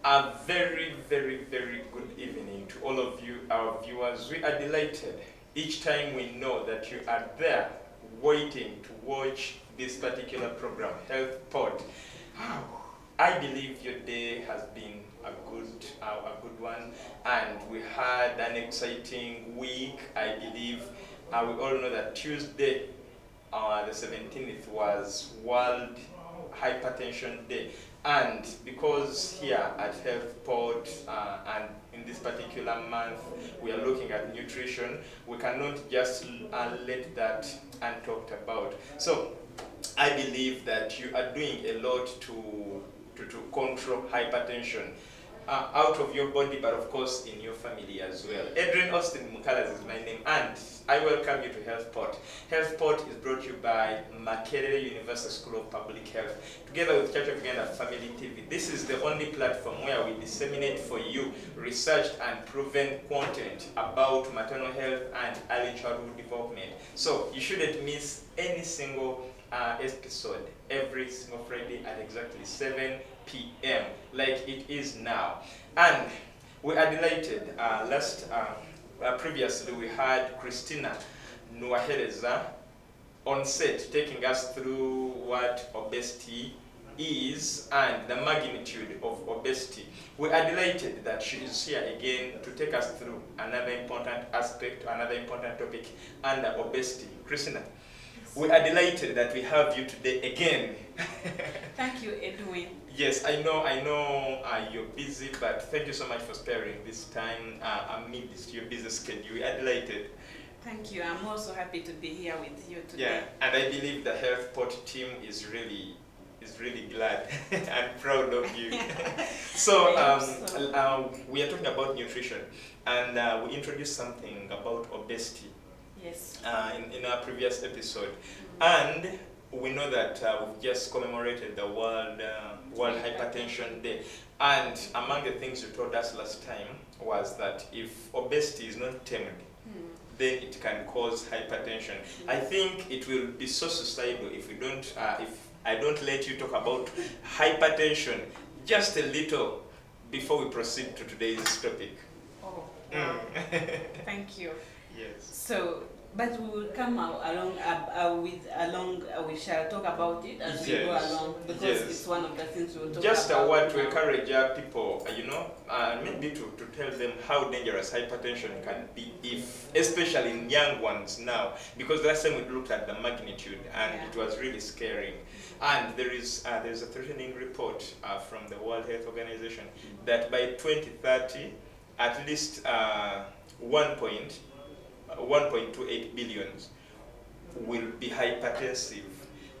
A very, very, very good evening to all of you, our viewers. We are delighted each time we know that you are there waiting to watch this particular program, Health Pod. I believe your day has been a good one, and we had an exciting week. I believe we all know that Tuesday, the 17th, was World Hypertension Day. And because here at Health Pod and in this particular month we are looking at nutrition, we cannot just let that untalked about. So I believe that you are doing a lot to control hypertension out of your body, but of course in your family as well. EDRINE MUKALAZI is my name, and I welcome you to Health Pod. Health Pod is brought to you by Makerere University School of Public Health, together with Church of Uganda Family TV. This is the only platform where we disseminate for you researched and proven content about maternal health and early childhood development. So you shouldn't miss any single episode every single Friday at exactly 7 p.m. like it is now. And we are delighted. Previously we had CHRISTINAH NUWAHEREZA on set taking us through what obesity is and the magnitude of obesity. We are delighted that she is here again to take us through another important aspect, another important topic under obesity. CHRISTINAH, we are delighted that we have you today again. Thank you, Edwin. Yes, I know you're busy, but thank you so much for sparing this time amidst your busy schedule. We are delighted. Thank you. I'm also happy to be here with you today. Yeah, and I believe the Health Pod team is really glad and proud of you. So, we are talking about nutrition, and we introduced something about obesity. Yes. In our previous episode, and we know that we've just commemorated the World Hypertension Day, and among the things you told us last time was that if obesity is not tamed, then it can cause hypertension. I think it will be so suicidal if we don't, if I don't let you talk about hypertension just a little before we proceed to today's topic. Oh, wow. Thank you. Yes. So, but we will come along we shall talk about it as we go along, because it's one of the things we will talk just about. Just a word to encourage people, maybe to tell them how dangerous hypertension can be, if especially in young ones now, because last time we looked at the magnitude and it was really scary. And there's a threatening report from the World Health Organization that by 2030, at least 1.28 billion will be hypertensive.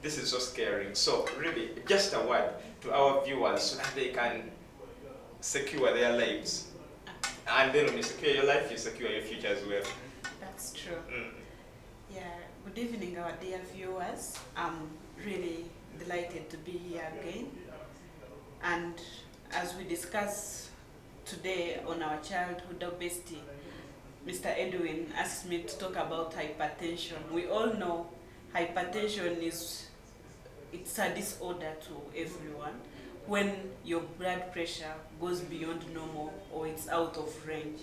This is so scary. So really, just a word to our viewers so that they can secure their lives. And then when you secure your life, you secure your future as well. That's true. Yeah, good evening, our dear viewers. I'm really delighted to be here again. And as we discuss today on our childhood obesity, Mr. Edwin asked me to talk about hypertension. We all know hypertension it's a disorder to everyone. When your blood pressure goes beyond normal or it's out of range,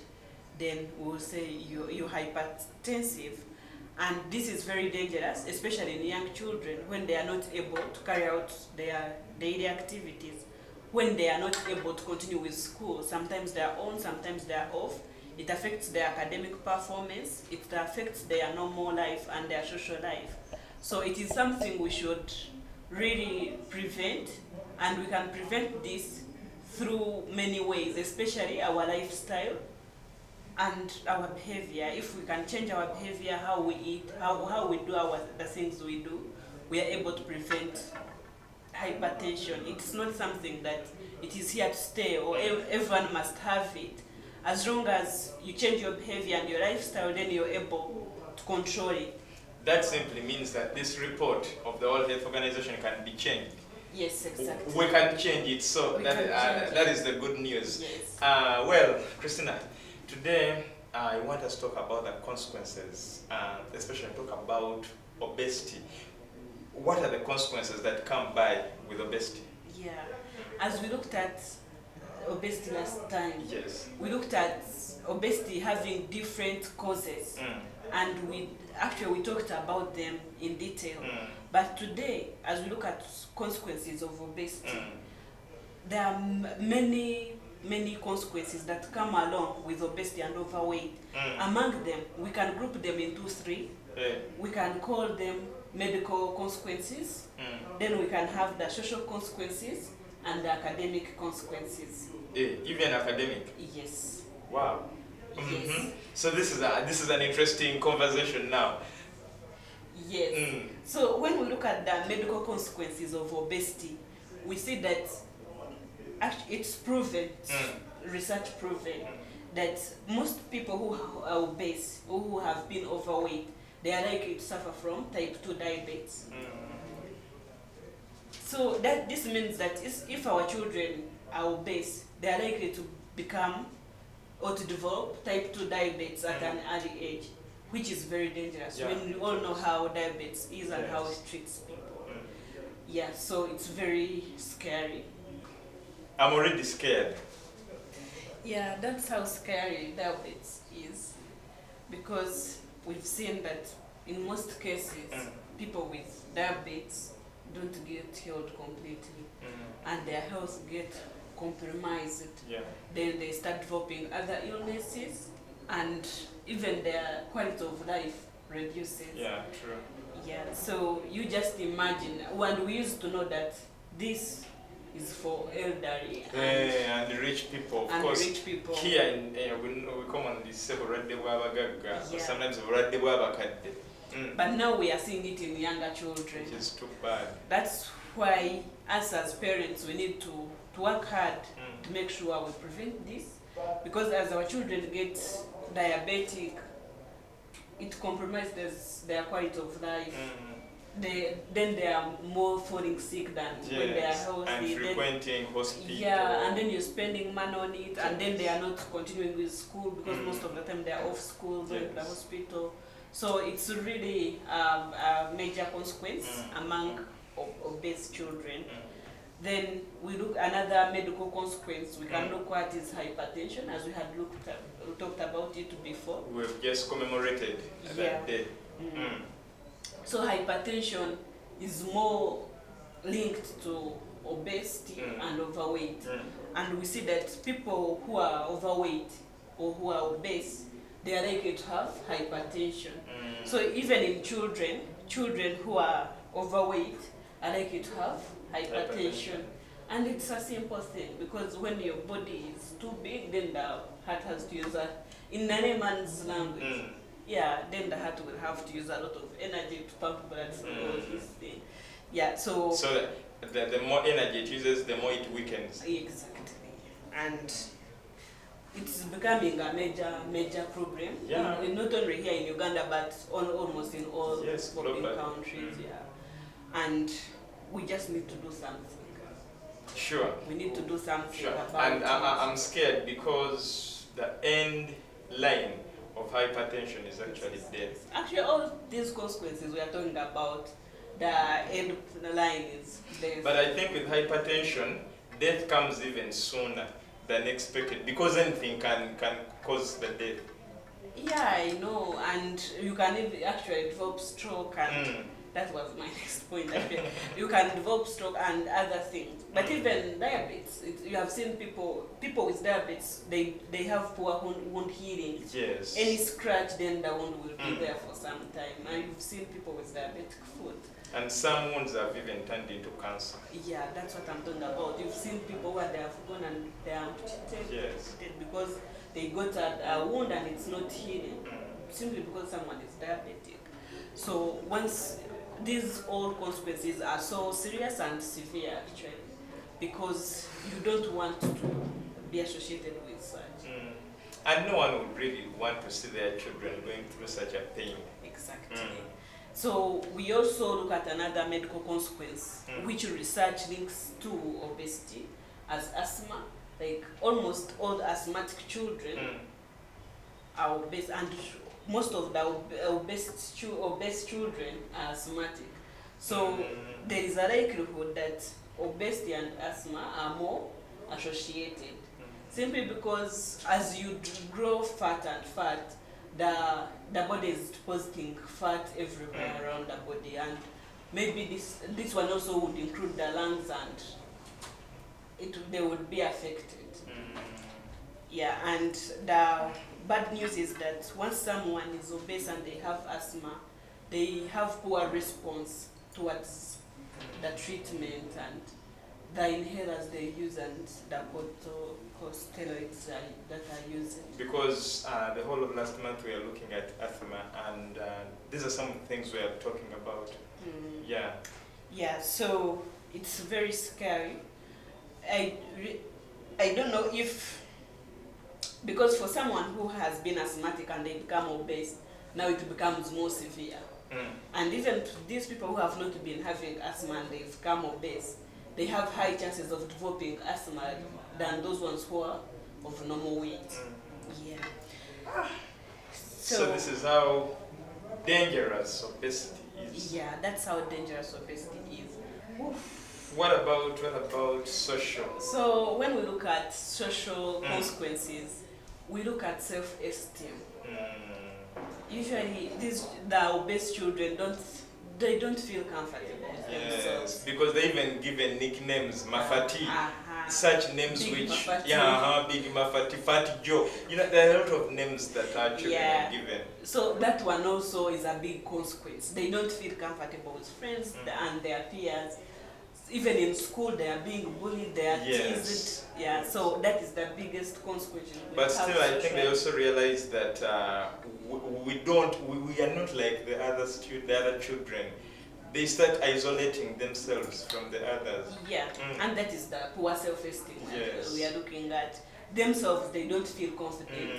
then we will say you're hypertensive. And this is very dangerous, especially in young children when they are not able to carry out their daily activities, when they are not able to continue with school. Sometimes they are on, sometimes they are off. It affects their academic performance, it affects their normal life and their social life. So it is something we should really prevent, and we can prevent this through many ways, especially our lifestyle and our behavior. If we can change our behavior, how we eat, how we do the things we do, we are able to prevent hypertension. It's not something that it is here to stay or everyone must have it. As long as you change your behavior and your lifestyle, then you're able to control it. That simply means that this report of the World Health Organization can be changed. Yes, exactly. We can change it, so that is the good news. Yes. Well, CHRISTINAH, today I want us to talk about the consequences, especially talk about obesity. What are the consequences that come by with obesity? Yeah, as we looked at obesity last time, Yes. we looked at obesity having different causes, and we talked about them in detail. But today, as we look at consequences of obesity, there are many consequences that come along with obesity and overweight. Among them, we can group them into three. We can call them medical consequences, then we can have the social consequences and the academic consequences. Even academic? Yes. Wow. Yes. So this is an interesting conversation now. Yes. So when we look at the medical consequences of obesity, we see that actually it's proven, research proven, that most people who are obese or who have been overweight, they are likely to suffer from type 2 diabetes. So this means that if our children are obese, they are likely to become or to develop type 2 diabetes at an early age, which is very dangerous. When we all know how diabetes is and how it treats people. Yeah, so it's very scary. I'm already scared. Yeah, that's how scary diabetes is, because we've seen that in most cases, people with diabetes don't get healed completely, and their health get compromised. Then they start developing other illnesses, and even their quality of life reduces. Yeah, true. Yeah, so you just imagine, and we used to know that this is for elderly and rich people, of course. Rich people. Here in we commonly say Buradde bw'abagagga, sometimes Buradde bw'abakadde. But now we are seeing it in younger children. Which is too bad. That's why us as parents, we need to work hard to make sure we prevent this, because as our children get diabetic, it compromises their quality of life. Then they are more falling sick than when they are healthy. And frequenting hospital. Yeah, and then you're spending money on it, and then they are not continuing with school because most of the time they are off school, going to the hospital. So it's really a major consequence among obese children. Then we look another medical consequence. We can look at is hypertension, as we had talked about it before. We've just commemorated that day. So hypertension is more linked to obesity and overweight. And we see that people who are overweight or who are obese, they are likely to have hypertension. So even in children who are overweight are likely to have hypertension. And it's a simple thing, because when your body is too big, then the heart has to use in the layman's language. Yeah, then the heart will have to use a lot of energy to pump blood for all this thing. Yeah, so the more energy it uses, the more it weakens. Exactly. And it's becoming a major problem. Not only here in Uganda, but almost in all developing countries. And we just need to do something. Sure. We need to do something about and it. I'm scared because the end line of hypertension is actually death. Actually, all these consequences we are talking about, the end line is death. But I think with hypertension, death comes even sooner than expected, because anything can cause the death. Yeah, I know, and you can even actually develop stroke, and that was my next point. You can develop stroke and other things. But even diabetes, you have seen people with diabetes, they have poor wound healing. Yes. Any scratch, then the wound will be there for some time. And you've seen people with diabetic foot. And some wounds have even turned into cancer. Yeah, that's what I'm talking about. You've seen people where they have gone and they are amputated because they got a wound and it's not healing, simply because someone is diabetic. So once these all consequences are so serious and severe, actually, because you don't want to be associated with such. And no one would really want to see their children going through such a pain. Exactly. So we also look at another medical consequence, which research links to obesity, as asthma. Like almost all asthmatic children are obese, and most of the obese children are asthmatic. So there is a likelihood that obesity and asthma are more associated. Simply because as you grow fat and fat, the body is depositing fat everywhere around the body, and maybe this one also would include the lungs, and they would be affected. Yeah, and the bad news is that once someone is obese and they have asthma, they have poor response towards the treatment and the inhalers they use and the corticosteroids that are used. Because the whole of last month we are looking at asthma, and these are some of the things we are talking about. Yeah. Yeah, so it's very scary. I don't know if, because for someone who has been asthmatic and they become obese, now it becomes more severe. And even these people who have not been having asthma and they've become obese, they have high chances of developing asthma than those ones who are of normal weight. Yeah. So this is how dangerous obesity is. Yeah, that's how dangerous obesity is. Oof. What about social? So when we look at social consequences, we look at self-esteem. Usually, the obese children don't feel comfortable with themselves. Because they even given nicknames, Mafati, such names Big which, Mafati. Big Mafati, Fat Joe. You know, there are a lot of names that are children given. So that one also is a big consequence. They don't feel comfortable with friends and their peers. Even in school, they are being bullied, they are teased. Yeah, so that is the biggest consequence. But still, I think they also realize that we are not like the other children. They start isolating themselves from the others. Yeah, and that is the poor self-esteem. Yes. We are looking at themselves. They don't feel confident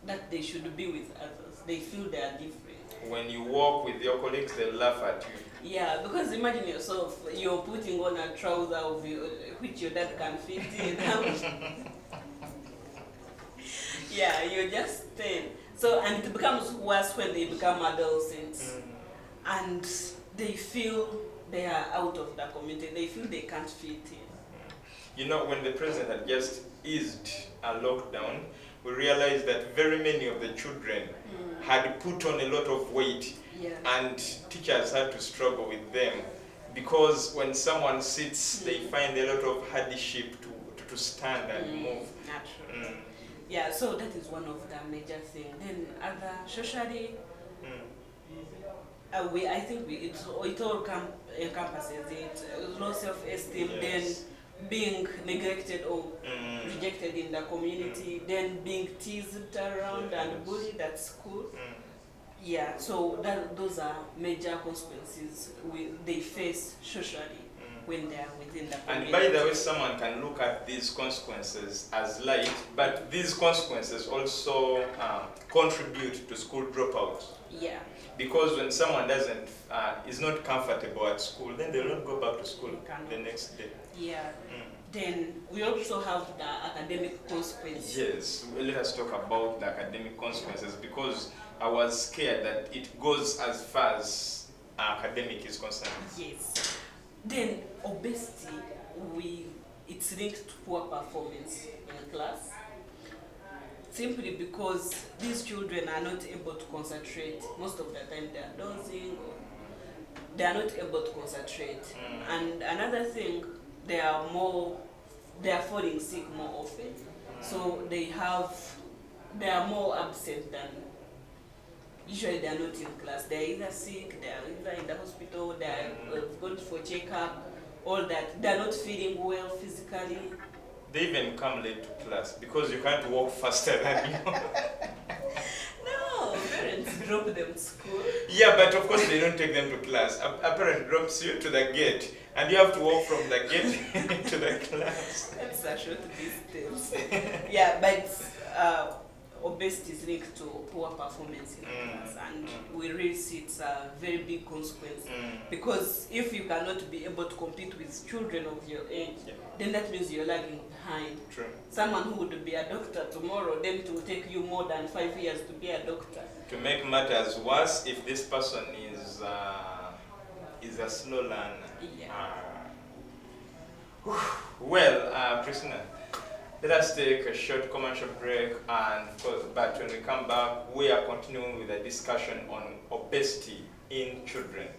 that they should be with others. They feel they are different. When you walk with your colleagues, they laugh at you. Yeah, because imagine yourself, you're putting on a trouser which your dad can fit in. Yeah, you're just 10. So, and it becomes worse when they become adolescents. And they feel they are out of the community. They feel they can't fit in. You know, when the president had just eased a lockdown, we realized that very many of the children had put on a lot of weight. And teachers had to struggle with them, because when someone sits, they find a lot of hardship to stand and move. Naturally. Yeah, so that is one of the major things. Then other socially, I think it all encompasses it. Low self-esteem, then being neglected or rejected in the community, then being teased around and bullied at school. Yeah, so those are major consequences they face socially when they are within the community. And by the way, someone can look at these consequences as light, but these consequences also contribute to school dropouts. Yeah. Because when someone is not comfortable at school, then they will not go back to school the next day. Yeah. Then we also have the academic consequences. Yes, let us talk about the academic consequences, because I was scared that it goes as far as academic is concerned. Yes. Then obesity, it's linked to poor performance in class. Simply because these children are not able to concentrate. Most of the time they are dozing, or they are not able to concentrate. And another thing, they are falling sick more often. So they are more absent than, usually they are not in class. They are either sick, they are either in the hospital, they are going for checkup, all that. They are not feeling well physically. They even come late to class because you can't walk faster than you. No, parents drop them to school. Yeah, but of course they don't take them to class. A parent drops you to the gate, and you have to walk from the gate to the class. That's a short distance. Yeah, but obesity is linked to poor performance in class, and we really see it's a very big consequence. Because if you cannot be able to compete with children of your age, then that means you're lagging behind. True. Someone who would be a doctor tomorrow, then it will take you more than 5 years to be a doctor. To make matters worse, if this person is a slow learner. Yeah. Well, Christina, Let us take a short commercial break, but when we come back, we are continuing with a discussion on obesity in children.